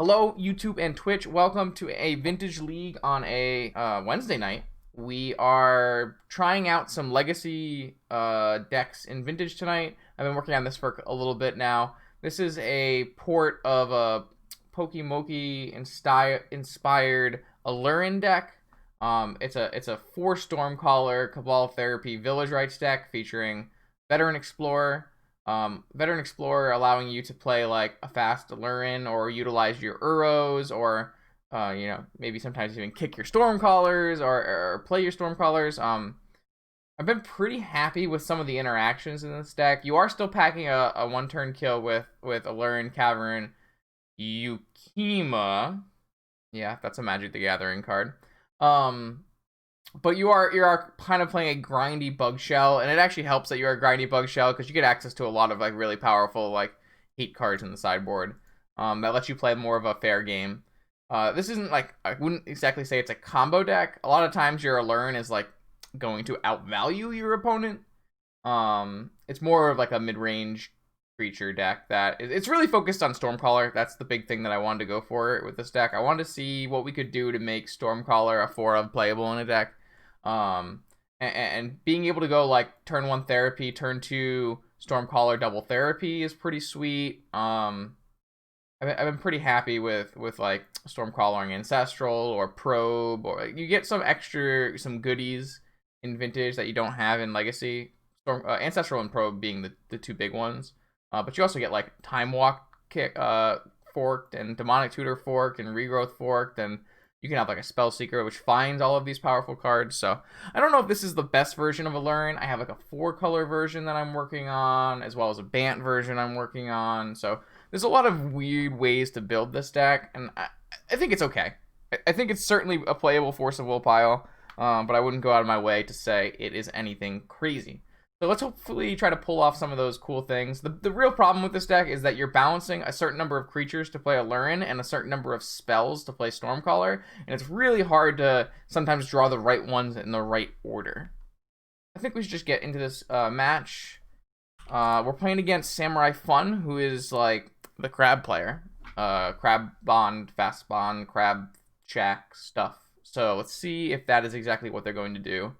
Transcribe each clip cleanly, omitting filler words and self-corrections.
Hello, YouTube and Twitch. Welcome to a Vintage League on a Wednesday night. We are trying out some Legacy decks in Vintage tonight. I've been working on this for a little bit now. This is a port of a Pokimoki inspired Aluren deck. It's a 4 Stormcaller Cabal Therapy Village Rites deck featuring Veteran Explorer. Veteran Explorer allowing you to play like a fast Aluren or utilize your Uros or maybe sometimes even kick your Stormcallers or play your Stormcallers. I've been pretty happy with some of the interactions in this deck. You are still packing a one-turn kill with Aluren Cavern Yukima. Yeah, that's a Magic the Gathering card. But you are kind of playing a grindy bug shell, and it actually helps that you're a grindy bug shell because you get access to a lot of like really powerful like heat cards in the sideboard that lets you play more of a fair game. This isn't like, I wouldn't exactly say it's a combo deck. A lot of times your Aluren is like going to outvalue your opponent. It's more of like a mid-range creature deck that it's really focused on Stormcaller. That's the big thing that I wanted to go for with this deck. I wanted to see what we could do to make Stormcaller a 4-of playable in a deck. And being able to go like turn 1 therapy, turn 2 Stormcaller double therapy is pretty sweet. I've been pretty happy with like Stormcalling Ancestral or Probe, or you get some goodies in Vintage that you don't have in Legacy. Ancestral and Probe being the two big ones. But you also get like Time Walk forked and Demonic Tutor forked and Regrowth forked, and you can have like a Spell Seeker which finds all of these powerful cards. So I don't know if this is the best version of Aluren. I have like a 4-color version that I'm working on, as well as a Bant version I'm working on. So there's a lot of weird ways to build this deck, and I think it's okay. I think it's certainly a playable Force of Will pile, but I wouldn't go out of my way to say it is anything crazy. So let's hopefully try to pull off some of those cool things. The real problem with this deck is that you're balancing a certain number of creatures to play Aluren and a certain number of spells to play Stormcaller, and it's really hard to sometimes draw the right ones in the right order. I think we should just get into this match. We're playing against Samurai Fun, who is like the Crab player. Crab Bond, Fast Bond, CrabShack stuff. So let's see if that is exactly what they're going to do.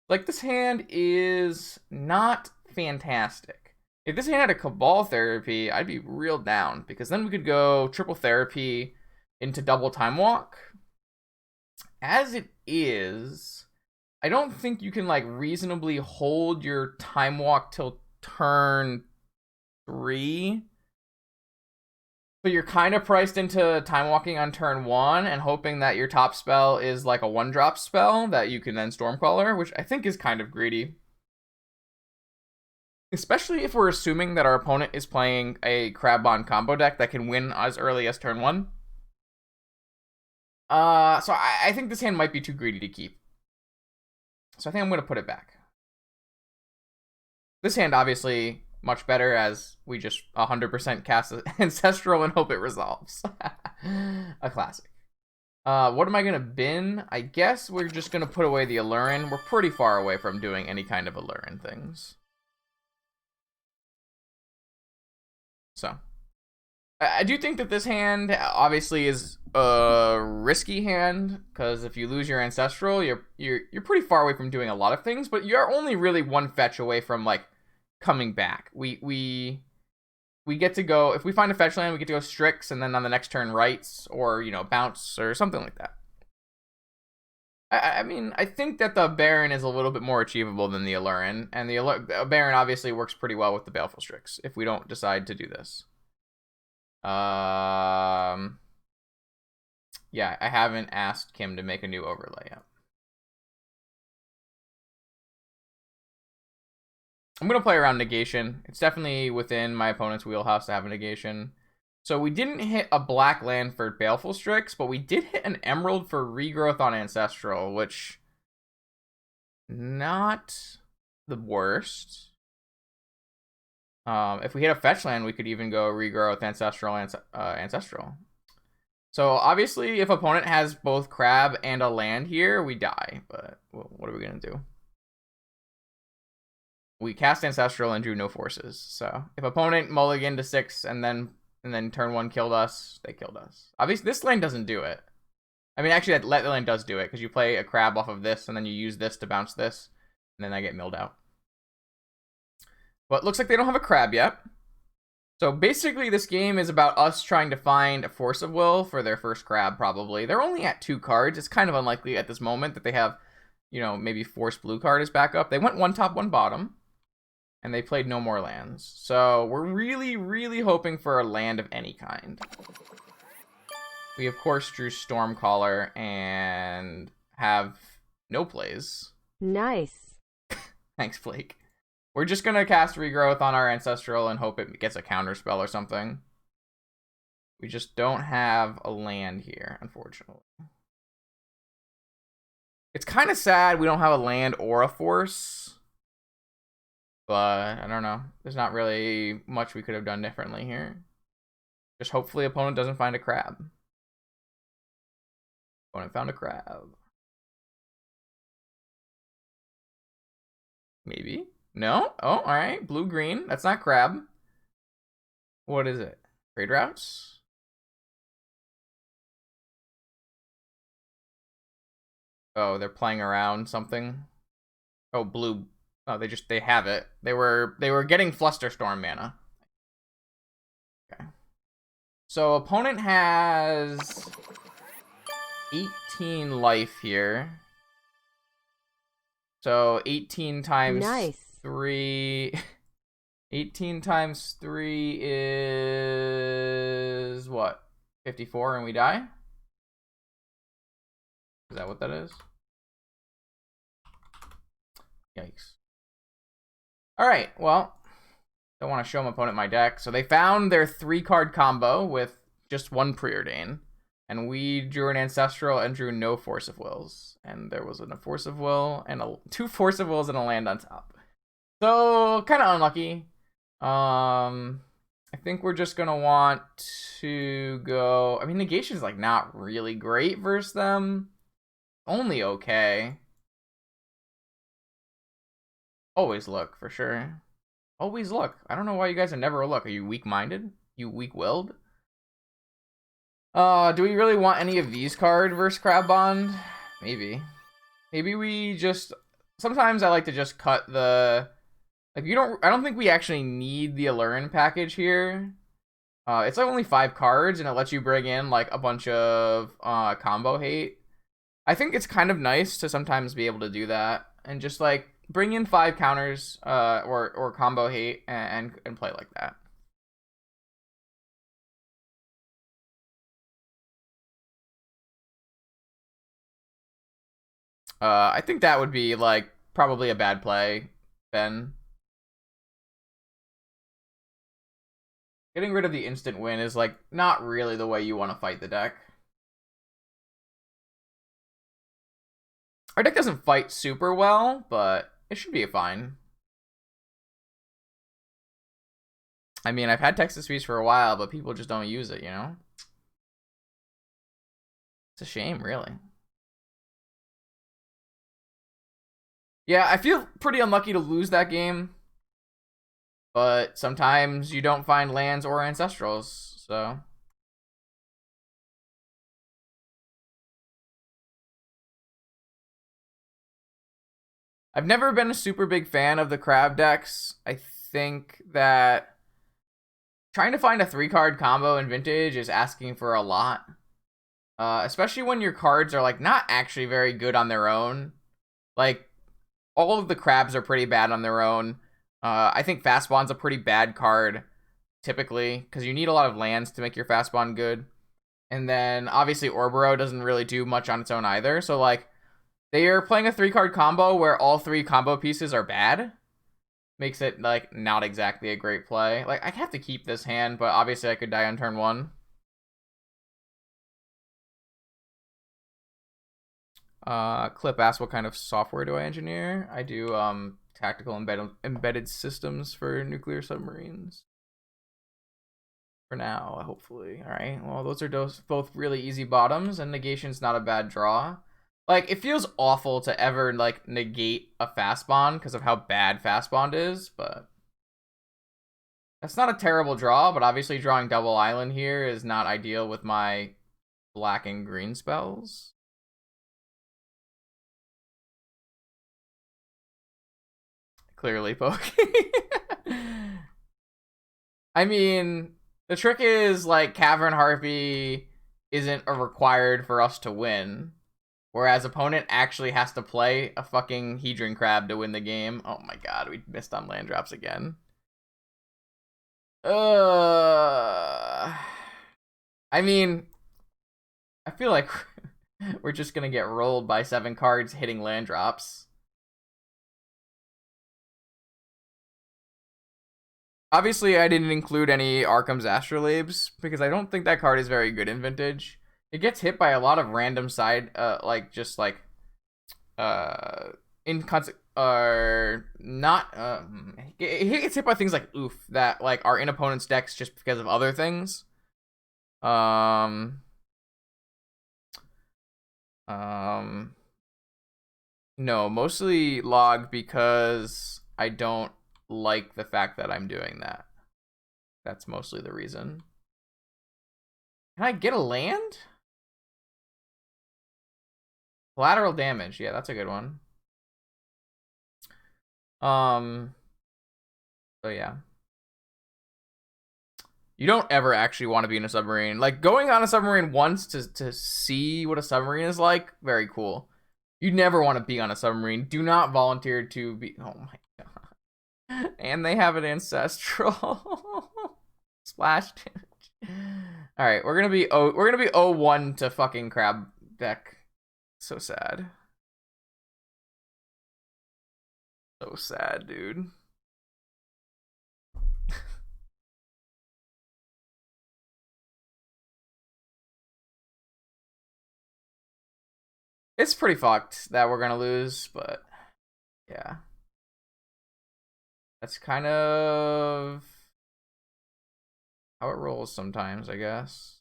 Like, this hand is not fantastic. If this hand had a Cabal Therapy, I'd be real down, because then we could go triple therapy into double Time Walk. As it is, I don't think you can like reasonably hold your Time Walk till turn 3. So you're kind of priced into Time Walking on turn 1 and hoping that your top spell is like a 1-drop spell that you can then Stormcaller, which I think is kind of greedy. Especially if we're assuming that our opponent is playing a Crab-Bond combo deck that can win as early as turn 1. So I think this hand might be too greedy to keep. So I think I'm going to put it back. This hand obviously much better, as we just 100% cast Ancestral and hope it resolves. A classic. What am I going to bin? I guess we're just going to put away the Aluren. We're pretty far away from doing any kind of Aluren things. So I do think that this hand obviously is a risky hand, because if you lose your Ancestral, you're pretty far away from doing a lot of things, but you're only really 1 fetch away from like coming back. We get to go, if we find a fetch land, we get to go Strix, and then on the next turn Rights, or bounce or something like that. I mean, I think that the Baron is a little bit more achievable than the Aluren, and the Baron obviously works pretty well with the Baleful Strix if we don't decide to do this. Yeah, I haven't asked Kim to make a new overlay yet. I'm going to play around negation. It's definitely within my opponent's wheelhouse to have a negation. So we didn't hit a black land for Baleful Strix, but we did hit an emerald for regrowth on Ancestral, which not the worst. If we hit a fetch land, we could even go regrowth Ancestral. So obviously, if opponent has both Crab and a land here, we die. But what are we going to do? We cast Ancestral and drew no forces. So if opponent mulligan to 6 and then and then turn 1 killed us. They killed us. Obviously, this lane doesn't do it. I mean, actually, that lane does do it, because you play a crab off of this, and then you use this to bounce this, and then I get milled out. But it looks like they don't have a crab yet. So basically, this game is about us trying to find a Force of Will for their first crab, probably. They're only at 2 cards. It's kind of unlikely at this moment that they have, you know, maybe Force Blue card as backup. They went 1 top, 1 bottom, and they played no more lands. So we're really, really hoping for a land of any kind. We, of course, drew Stormcaller and have no plays. Nice. Thanks, Blake. We're just going to cast Regrowth on our Ancestral and hope it gets a counterspell or something. We just don't have a land here, unfortunately. It's kind of sad we don't have a land or a force. But, I don't know. There's not really much we could have done differently here. Just hopefully opponent doesn't find a crab. Opponent found a crab. Maybe? No? Oh, alright. Blue-green. That's not crab. What is it? Trade routes? Oh, they're playing around something. Oh, blue. Oh, they have it. They were getting Flusterstorm mana. Okay. So opponent has 18 life here. So 18 times nice. 3. 18 times 3 is what? 54 and we die? Is that what that is? Yikes. Alright, well, don't want to show my opponent my deck. So they found their 3-card combo with just 1 Preordain. And we drew an Ancestral and drew no Force of Wills. And there was a Force of Will and 2 Force of Wills and a land on top. So, kind of unlucky. I think we're just going to want to go... I mean, Negation's like not really great versus them. Only okay. Always look, for sure. Always look. I don't know why you guys are never a look. Are you weak-minded? You weak-willed? Do we really want any of these cards versus Crab Bond? Maybe. Maybe we just... Sometimes I like to just cut the... Like, I don't think we actually need the Aluren package here. It's like only 5 cards, and it lets you bring in, like, a bunch of combo hate. I think it's kind of nice to sometimes be able to do that. And just, like, bring in 5 counters or combo hate and play like that. I think that would be, like, probably a bad play, Ben. Getting rid of the instant win is, like, not really the way you want to fight the deck. Our deck doesn't fight super well, but it should be fine. I mean, I've had Texas Feast for a while, but people just don't use it, you know? It's a shame, really. Yeah, I feel pretty unlucky to lose that game. But sometimes you don't find lands or Ancestrals, so... I've never been a super big fan of the crab decks. I think that trying to find a 3-card combo in Vintage is asking for a lot. Especially when your cards are, like, not actually very good on their own. Like, all of the crabs are pretty bad on their own. I think Fast Bond's a pretty bad card, typically, because you need a lot of lands to make your Fast Bond good. And then, obviously, Orboro doesn't really do much on its own either. So, like, they are playing a 3-card combo where all 3 combo pieces are bad. Makes it, like, not exactly a great play. Like, I have to keep this hand, but obviously I could die on turn 1. Clip asks, what kind of software do I engineer? I do tactical embedded systems for nuclear submarines. For now, hopefully. Alright, well, those are both really easy bottoms, and Negation's not a bad draw. Like, it feels awful to ever, like, negate a Fast Bond because of how bad Fast Bond is, but That's not a terrible draw, but obviously drawing double island here is not ideal with my black and green spells. Clearly poking. I mean, the trick is, like, Cavern Harpy isn't required for us to win. Whereas opponent actually has to play a fucking Hedron Crab to win the game. Oh my god, we missed on land drops again. I mean, I feel like we're just gonna get rolled by 7 cards hitting land drops. Obviously, I didn't include any Arkham's Astrolabes because I don't think that card is very good in Vintage. It gets hit by a lot of random side, it gets hit by things like oof that like are in opponent's decks just because of other things. No, mostly log because I don't like the fact that I'm doing that. That's mostly the reason. Can I get a land? Collateral damage. Yeah, that's a good one. So yeah. You don't ever actually want to be in a submarine. Like, going on a submarine once to see what a submarine is like, very cool. You never want to be on a submarine. Do not volunteer to be. Oh my god. And they have an ancestral. Splash damage. Alright, we're gonna be 0-1 to fucking crab deck. So sad. So sad, dude. It's pretty fucked that we're gonna lose, but yeah. That's kind of how it rolls sometimes, I guess.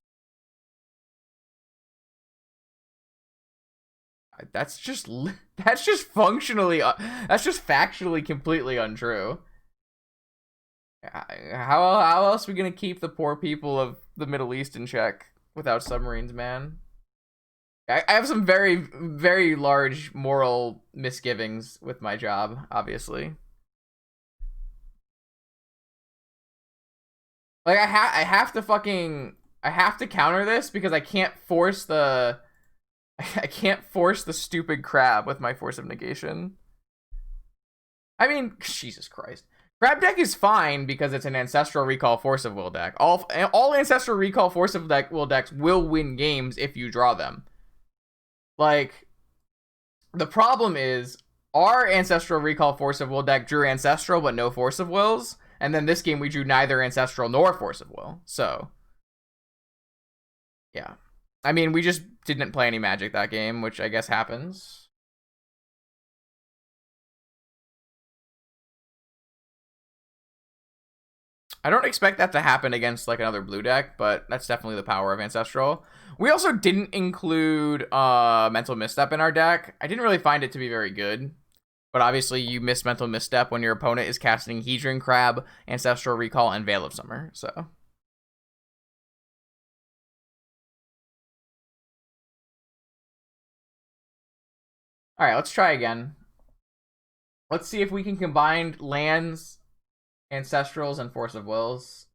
That's just functionally, that's just factually completely untrue. How else are we gonna keep the poor people of the Middle East in check without submarines, man? I have some very, very large moral misgivings with my job, obviously. Like, I have to counter this because I can't force the stupid crab with my force of negation. I mean, Jesus Christ. Crab deck is fine because it's an Ancestral Recall Force of Will deck. All Ancestral Recall Force of Will decks will win games if you draw them. Like, the problem is our Ancestral Recall Force of Will deck drew Ancestral but no Force of Wills, and then this game we drew neither Ancestral nor Force of Will. So, yeah. I mean, we just didn't play any Magic that game, which I guess happens. I don't expect that to happen against like another blue deck, but that's definitely the power of Ancestral. We also didn't include Mental Misstep in our deck. I didn't really find it to be very good. But obviously you miss Mental Misstep when your opponent is casting Hedron Crab, Ancestral Recall, and Veil of Summer, so. Alright, let's try again. Let's see if we can combine lands, Ancestrals, and Force of Wills.